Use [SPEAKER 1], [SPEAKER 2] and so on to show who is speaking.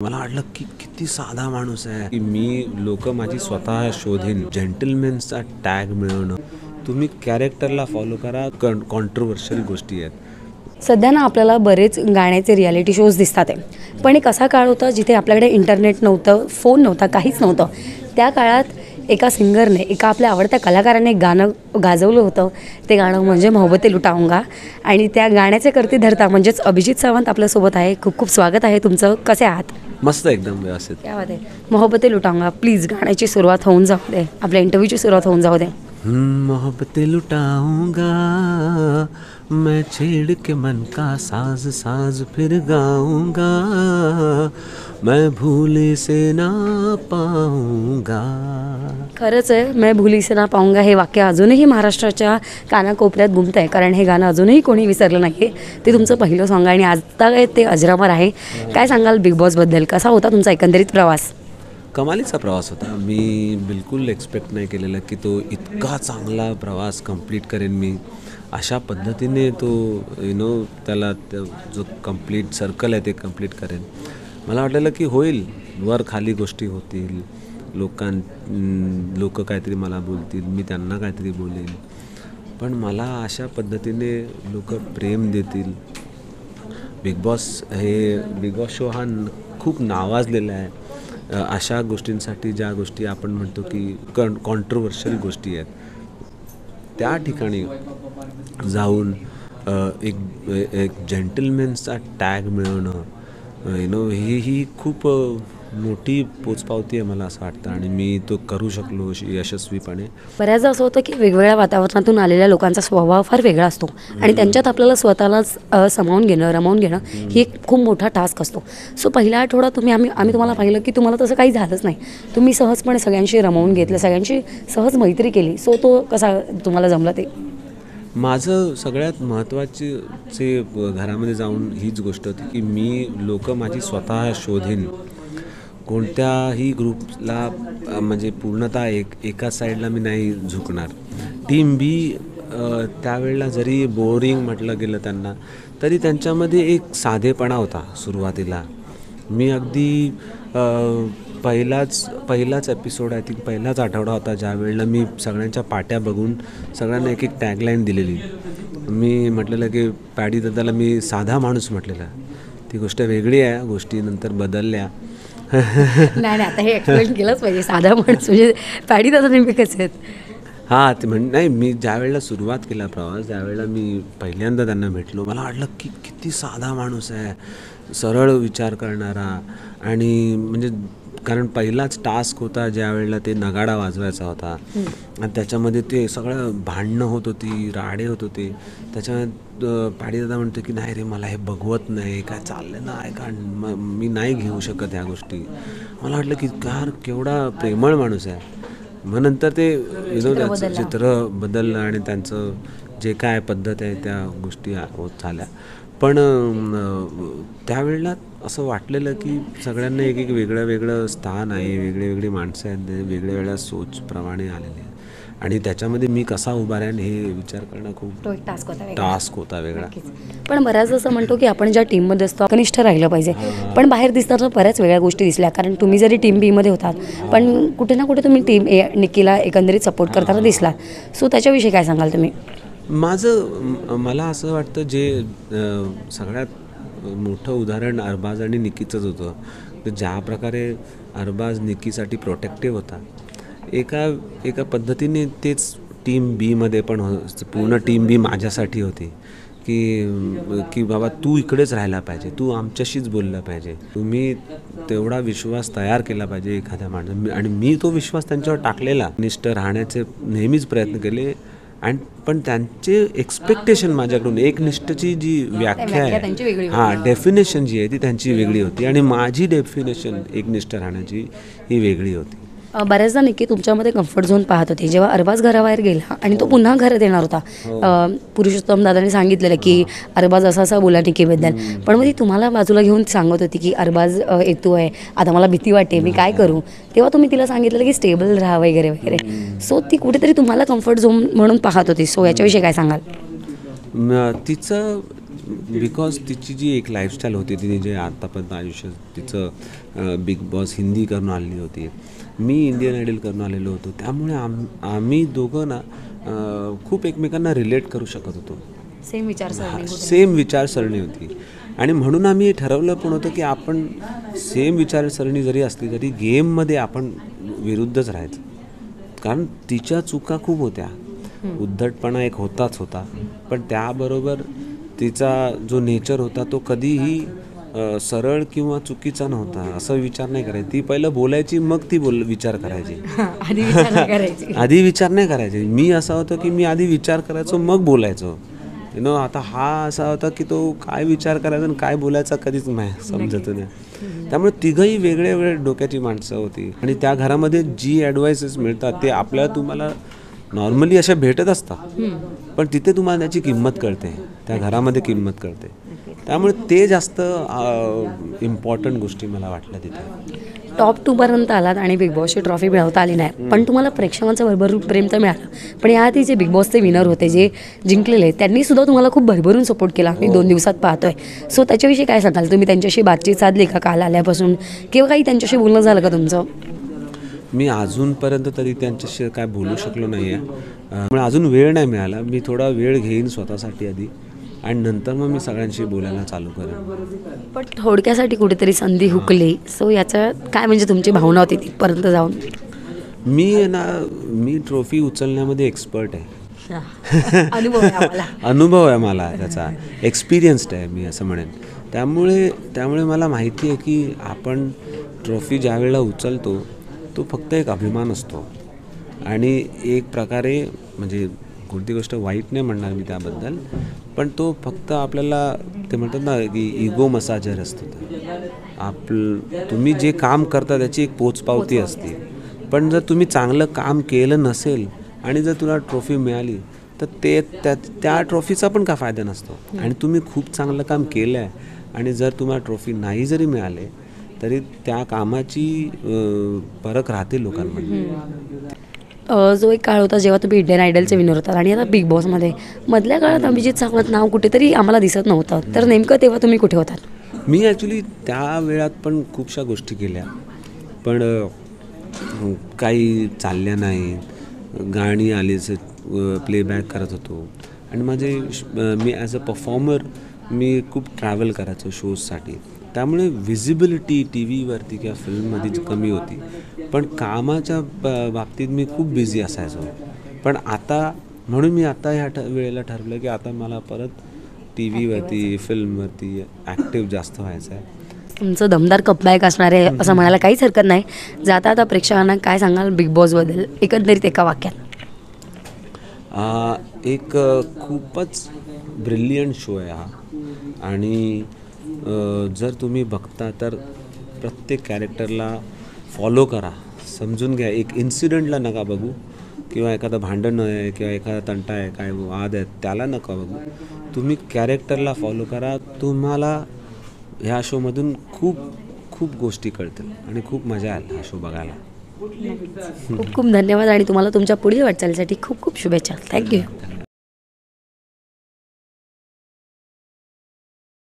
[SPEAKER 1] मला वाटलं की किती साधा माणूस आहे की मी लोक माझी स्वतः शोधीन. जेंटलमॅनचा टॅग मिळवणं, तुम्ही कॅरेक्टरला फॉलो करा. कॉन्ट्रोवर्शियल गोष्टी आहेत.
[SPEAKER 2] सध्या ना आपल्याला बरेच गाण्याचे रियालिटी शोज दिसतात आहे, पण एक असा काळ होता जिथे आपल्याकडे इंटरनेट नव्हतं, फोन नव्हता, काहीच नव्हतं. त्या काळात एका सिंगरने, एका आपल्या आवडत्या कलाकाराने गाणं गाजवलं होतं. ते गाणं म्हणजे मोहब्बतें लुटाऊंगा. आणि त्या गाण्याचे करते धरता म्हणजेच अभिजित सावंत आपल्यासोबत आहे. खूप खूप स्वागत आहे तुमचं. कसे आहात?
[SPEAKER 1] मस्त, एकदम व्यवस्थित.
[SPEAKER 2] क्या बात आहे. मोहब्बतें लुटाऊंगा, प्लीज गाण्याची सुरुवात होऊन जाऊ दे, आपल्या इंटरव्ह्यूची सुरुवात होऊन जाऊ दे.
[SPEAKER 1] मोहब्बतें लुटाऊंगा मैं, छेड़ के मन का साज साज फिर गाऊंगा, मैं भूले से ना पाऊंगा.
[SPEAKER 2] खरंच आहे, मैं भुली से ना पाऊंगा हे वाक्य अजूनही महाराष्ट्राच्या कानाकोपऱ्यात घुमत आहे, कारण हे गाणं अजूनही कोणी विसरलं नाही आहे. ते तुमचं पहिलं सॉंग आहे आणि आता ते अजरामर आहे. काय सांगाल बिग बॉसबद्दल? कसा होता तुमचा एकंदरीत प्रवास?
[SPEAKER 1] कमालीचा प्रवास होता. मी बिलकुल एक्सपेक्ट नाही केलेलं की तो इतका चांगला प्रवास कंप्लीट करेन मी. अशा पद्धतीने तो त्याला जो कंप्लीट सर्कल आहे ते कंप्लीट करेन. मला वाटलेलं की होईल, वर खाली गोष्टी होतील, लोक काहीतरी मला बोलतील, मी त्यांना काहीतरी बोलेन, पण मला अशा पद्धतीने लोक प्रेम देतील. बिग बॉस शो हा खूप नावाजलेला आहे अशा गोष्टींसाठी, ज्या गोष्टी आपण म्हणतो की कॉन्ट्रोवर्शियल गोष्टी आहेत. त्या ठिकाणी जाऊन एक जेंटलमॅनचा टॅग मिळवणं ही खूप मोठी पोचपावती आहे मला असं वाटतं, आणि मी तो करू शकलो यशस्वीपणे.
[SPEAKER 2] बऱ्याचदा असं होतं की वेगवेगळ्या वातावरणातून आलेल्या लोकांचा स्वभाव फार वेगळा असतो आणि त्यांच्यात आपल्याला स्वतःलाच रमवून घेणं ही एक खूप मोठा टास्क असतो. सो पहिला आठवडा आम्ही तुम्हाला पाहिलं की तुम्हाला तसं काही झालंच नाही. तुम्ही सहजपणे सगळ्यांशी रमवून घेतलं, सगळ्यांशी सहज मैत्री केली. सो तो कसा तुम्हाला जमलं ते?
[SPEAKER 1] माझं सगळ्यात महत्त्वाचे घरामध्ये जाऊन हीच गोष्ट होती की मी लोक माझी स्वतः शोधीन. कोणत्याही ग्रुपला म्हणजे पूर्णतः एका साईडला मी नाही झुकणार. टीम बी त्यावेळेला जरी बोरिंग म्हटलं गेलं त्यांना, तरी त्यांच्यामध्ये एक साधेपणा होता सुरुवातीला. मी अगदी पहिलाच एपिसोड, आय थिंक पहिलाच आठवडा होता ज्यावेळेला मी सगळ्यांच्या पाट्या बघून सगळ्यांना एक टॅगलाईन दिलेली. मी म्हटलेलं की पॅडी दादाला मी साधा माणूस म्हटलेला. ती गोष्ट वेगळी आहे, गोष्टी नंतर बदलल्या.
[SPEAKER 2] नाही, आता हे एक्सप्लेन केलंच पाहिजे. साधा माणूस म्हणजे पॅडी दादा नेमके कसे आहेत?
[SPEAKER 1] हां, ते नाही, मी ज्या वेळेला सुरुवात केला प्रवास, त्यावेळेला मी पहिल्यांदा त्यांना भेटलो. मला वाटलं की किती साधा माणूस आहे, सरळ विचार करणारा. आणि म्हणजे कारण पहिलाच टास्क होता ज्या वेळेला ते नगाडा वाजवायचा होता आणि त्याच्यामध्ये ते सगळं भांडणं होत होती, राडे होत होते. त्याच्यामध्ये पाडीदादा म्हणतो की नाही रे, मला हे बघवत नाही, काय चाललं ना, का मी नाही घेऊ शकत ह्या गोष्टी. मला वाटलं की केवढा प्रेमळ माणूस आहे. मग नंतर ते त्याचं चित्र बदललं आणि त्यांचं जे काय पद्धत आहे त्या गोष्टी होत झाल्या. पण त्यावेळेला असं वाटलेलं की सगळ्यांना एक वेगळं स्थान आहे, वेगळी माणसं आहेत, वेगळ्या सोचप्रमाणे आलेले आहेत, आणि त्याच्यामध्ये मी कसा उभा राहीन हे विचार करणं खूप टास्क होता वेगळा.
[SPEAKER 2] पण बऱ्याच असं म्हणतो की आपण ज्या टीममध्ये असतो कनिष्ठ राहिलं पाहिजे, पण बाहेर दिसताना बऱ्याच वेगळ्या गोष्टी दिसल्या. कारण तुम्ही जरी टीम बीमध्ये होतात, पण कुठे ना कुठे तुम्ही टीम निकीला एकंदरीत सपोर्ट करताना दिसलात. सो त्याच्याविषयी काय सांगाल तुम्ही?
[SPEAKER 1] मला असं वाटतं जे सगळ्यात मोठं उदाहरण अरबाज आणि निकीचंच होतं. तर ज्या प्रकारे अरबाज निकीसाठी प्रोटेक्टिव्ह होता, एका पद्धतीने तेच टीम बीमध्ये पण पूर्ण टीम बी माझ्यासाठी होती की बाबा तू इकडेच राहायला पाहिजे, तू आमच्याशीच बोललं पाहिजे, तुम्ही तेवढा विश्वास तयार केला पाहिजे एखाद्या माणसाने. आणि मी तो विश्वास त्यांच्यावर टाकलेला, निष्ठ राहण्याचे नेहमीच प्रयत्न केले. पण त्यांचे एक्सपेक्टेशन माझ्याकडून, एकनिष्ठची जी व्याख्या आहे, डेफिनेशन जी आहे ती त्यांची वेगळी होती, आणि माझी डेफिनेशन एकनिष्ठ राहण्याची ही वेगळी होती.
[SPEAKER 2] बऱ्याचदा निकी तुमच्यामध्ये कम्फर्ट झोन पाहत होते. जेव्हा अरबाज घराबाहेर गेला आणि तो पुन्हा घरात येणार होता, पुरुषोत्तम दादाने सांगितलेलं की अरबाज असा बोला निकीबद्दल, पण मग ती तुम्हाला बाजूला घेऊन सांगत होती की अरबाज येतो आहे, आता मला भीती वाटते, मी काय करू? तेव्हा तुम्ही तिला सांगितलेलं की स्टेबल राहा वगैरे. सो ती कुठेतरी तुम्हाला कम्फर्ट झोन म्हणून पाहत होती. सो याच्याविषयी काय सांगाल?
[SPEAKER 1] तिचं बिकॉज तिची जी एक लाईफस्टाईल होती, तिने जे आत्तापर्यंत आयुष्य तिचं बिग बॉस हिंदी करून आलेली होती, मी इंडियन आयडल करून आलेलो होतो, त्यामुळे आम्ही दोघं ना खूप एकमेकांना रिलेट करू शकत होतो.
[SPEAKER 2] सेम विचारसरणी
[SPEAKER 1] सेम विचारसरणी होती आणि म्हणून आम्ही ठरवलं पण होतं की आपण सेम विचारसरणी जरी असली तरी गेममध्ये आपण विरुद्धच राहायचं, कारण तिच्या चुका खूप होत्या, उद्धटपणा एक होता, पण त्याबरोबर तिचा जो नेचर होता तो कधीही सरळ किंवा चुकीचा नव्हता असं विचार नाही करायची. ती पहिलं बोलायची मग ती विचार करायची. आधी विचार नाही करायची. मी असा होतो की मी आधी विचार करायचो मग बोलायचो. आता हा असा होता की तो काय विचार करायचा आणि काय बोलायचा कधीच नाही समजत नाही. त्यामुळे तिघंही वेगळे वेगळे डोक्याची माणसं होती आणि त्या घरामध्ये जी ॲडवाइसेस मिळतात ते आपल्याला तुम्हाला नॉर्मली अशा भेटत असतात, पण तिथे तुम्हाला त्याची किंमत कळते, त्या घरामध्ये किंमत कळते. त्यामुळे ते जास्त इम्पॉर्टंट गोष्टी मला वाटल्या तिथे.
[SPEAKER 2] टॉप 2पर्यंत आलात आणि बिग बॉसची ट्रॉफी मिळवता आली नाही, पण तुम्हाला प्रेक्षकांचं भरभरून प्रेम तर मिळालं. पण याआधी जे बिग बॉसचे विनर होते, जे जिंकलेले, त्यांनी सुद्धा तुम्हाला खूप भरभरून सपोर्ट केला. मी 2 दिवसात पाहतोय. सो त्याच्याविषयी काय सांगाल? तुम्ही त्यांच्याशी बातचीत साधली का काल आल्यापासून, किंवा काही त्यांच्याशी बोलणं झालं का तुमचं?
[SPEAKER 1] मी अजूनपर्यंत तरी त्यांच्याशी काय बोलू शकलो नाही आहे. मला अजून वेळ नाही मिळाला. मी थोडा वेळ घेईन स्वतःसाठी आधी आणि नंतर मग मी सगळ्यांशी बोलायला चालू करेन.
[SPEAKER 2] पण थोडक्यासाठी कुठेतरी संधी हुकली. सो याचं काय म्हणजे तुमची भावना होती तिथपर्यंत जाऊन?
[SPEAKER 1] मी ट्रॉफी उचलण्यामध्ये एक्सपर्ट आहे.
[SPEAKER 2] अनुभव
[SPEAKER 1] आहे मला, त्याचा एक्सपिरियन्स्ड आहे मी असं म्हणेन. त्यामुळे मला माहिती आहे की आपण ट्रॉफी ज्या वेळेला उचलतो तो फक्त एक अभिमान असतो आणि एक प्रकारे म्हणजे कोणती गोष्ट वाईट नाही म्हणणार मी त्याबद्दल, पण तो फक्त आपल्याला ते म्हणतात ना की इगो मसाजर असतो. तुम्ही जे काम करता त्याची एक पोचपावती असते, पण जर तुम्ही चांगलं काम केलं नसेल आणि जर तुला ट्रॉफी मिळाली तर त्या ट्रॉफीचा पण काय फायदा नसतो. आणि तुम्ही खूप चांगलं काम केलं आहे आणि जर तुम्हाला ट्रॉफी नाही जरी मिळाले तरी त्या कामाची फरक राहते लोकांमध्ये.
[SPEAKER 2] जो एक काळ होता जेव्हा तुम्ही इंडियन आयडलचे विनर होतात आणि आता बिग बॉसमध्ये, मधल्या काळात अभिजित सावंत नाव कुठेतरी आम्हाला दिसत नव्हतं, तर नेमकं तेव्हा तुम्ही कुठे होतात?
[SPEAKER 1] मी ॲक्च्युली त्या वेळात पण खूपशा गोष्टी केल्या, पण काही चालल्या नाही. गाणी आलीच, प्लेबॅक करत होतो आणि मी ॲज अ परफॉर्मर मी खूप ट्रॅव्हल करायचो शोजसाठी, त्यामुळे विजिबिलिटी टी व्हीवरती किंवा फिल्ममध्ये कमी होती. पण कामाच्या बाबतीत मी खूप बिझी असायचो. पण आता म्हणून मी आता ह्या वेळेला ठरवलं की आता मला परत टी व्हीवरती फिल्मवरती ॲक्टिव्ह जास्त व्हायचं आहे.
[SPEAKER 2] तुमचं दमदार कमबॅक असणार आहे असं म्हणायला काहीच हरकत नाही. जाता आता प्रेक्षकांना काय सांगाल बिग बॉसबद्दल एकंदरीत एका वाक्यात?
[SPEAKER 1] एक खूपच ब्रिलियंट शो आहे हा आणि जर तुम्ही बघता तर प्रत्येक कॅरेक्टरला फॉलो करा, समजून घ्या. एक इन्सिडेंटला नका बघू किंवा एखादं भांडण आहे किंवा एखादा तंटा आहे, काय वाद आहे, त्याला नका बघू. तुम्ही कॅरेक्टरला फॉलो करा. तुम्हाला ह्या शोमधून खूप खूप गोष्टी कळतील आणि खूप मजा येईल हा शो बघायला.
[SPEAKER 2] खूप खूप धन्यवाद आणि तुम्हाला तुमच्या पुढील वाटचालीसाठी खूप खूप शुभेच्छा. थँक्यू.